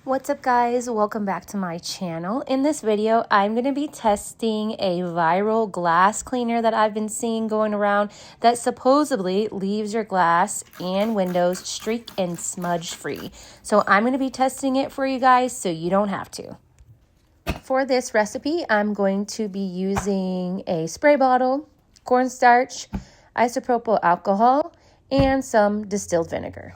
What's up guys, welcome back to my channel. In this video, I'm going to be testing a viral glass cleaner that I've been seeing going around that supposedly leaves your glass and windows streak and smudge free. So I'm going to be testing it for you guys so you don't have to. For this recipe, I'm going to be using a spray bottle, cornstarch, isopropyl alcohol, and some distilled vinegar.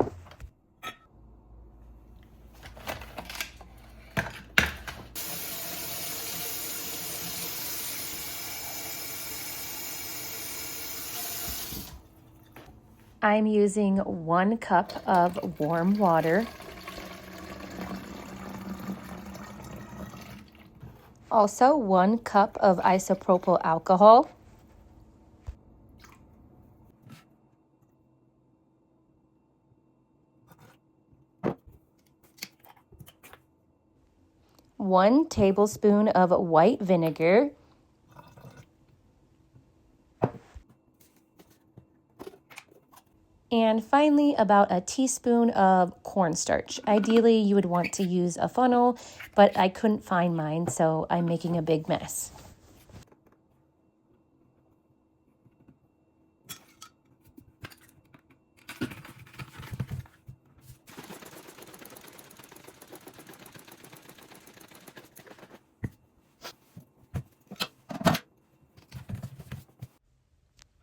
I'm using 1 cup of warm water. Also 1 cup of isopropyl alcohol. One tablespoon of white vinegar. And finally, about a teaspoon of cornstarch. Ideally, you would want to use a funnel, but I couldn't find mine, so I'm making a big mess.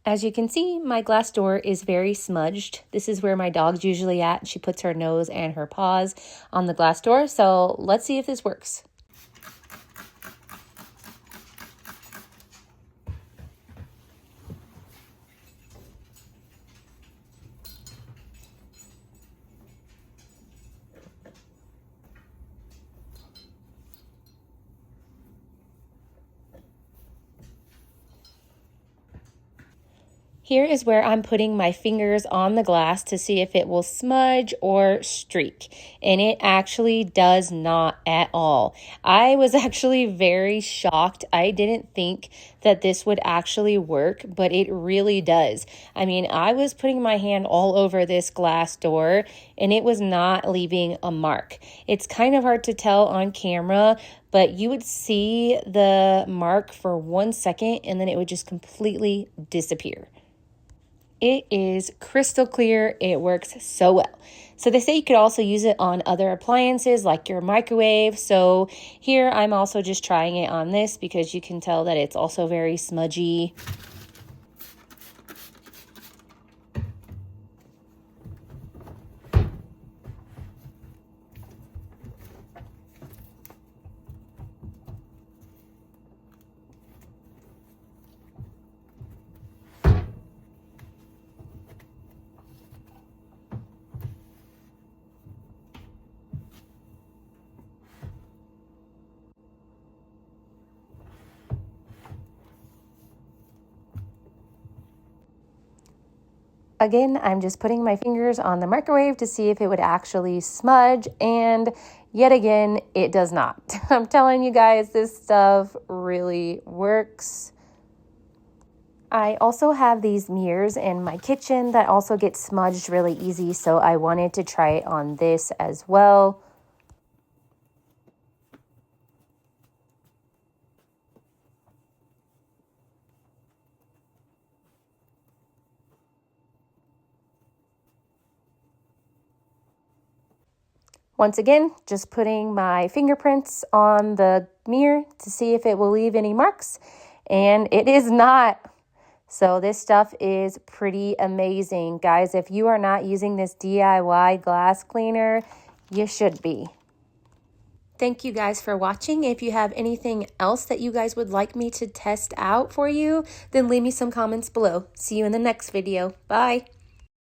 As you can see, my glass door is very smudged. This is where my dog's usually at. She puts her nose and her paws on the glass door, so let's see if this works. Here is where I'm putting my fingers on the glass to see if it will smudge or streak, and it actually does not at all. I was actually very shocked. I didn't think that this would actually work, but it really does. I mean, I was putting my hand all over this glass door and it was not leaving a mark. It's kind of hard to tell on camera, but you would see the mark for 1 second and then it would just completely disappear. It is crystal clear. It works so well. So they say you could also use it on other appliances like your microwave. So here I'm also just trying it on this because you can tell that it's also very smudgy. Again, I'm just putting my fingers on the microwave to see if it would actually smudge, and yet again, it does not. I'm telling you guys, this stuff really works. I also have these mirrors in my kitchen that also get smudged really easy, so I wanted to try it on this as well. Once again, just putting my fingerprints on the mirror to see if it will leave any marks, and it is not. So this stuff is pretty amazing. Guys, if you are not using this DIY glass cleaner, you should be. Thank you guys for watching. If you have anything else that you guys would like me to test out for you, then leave me some comments below. See you in the next video. Bye.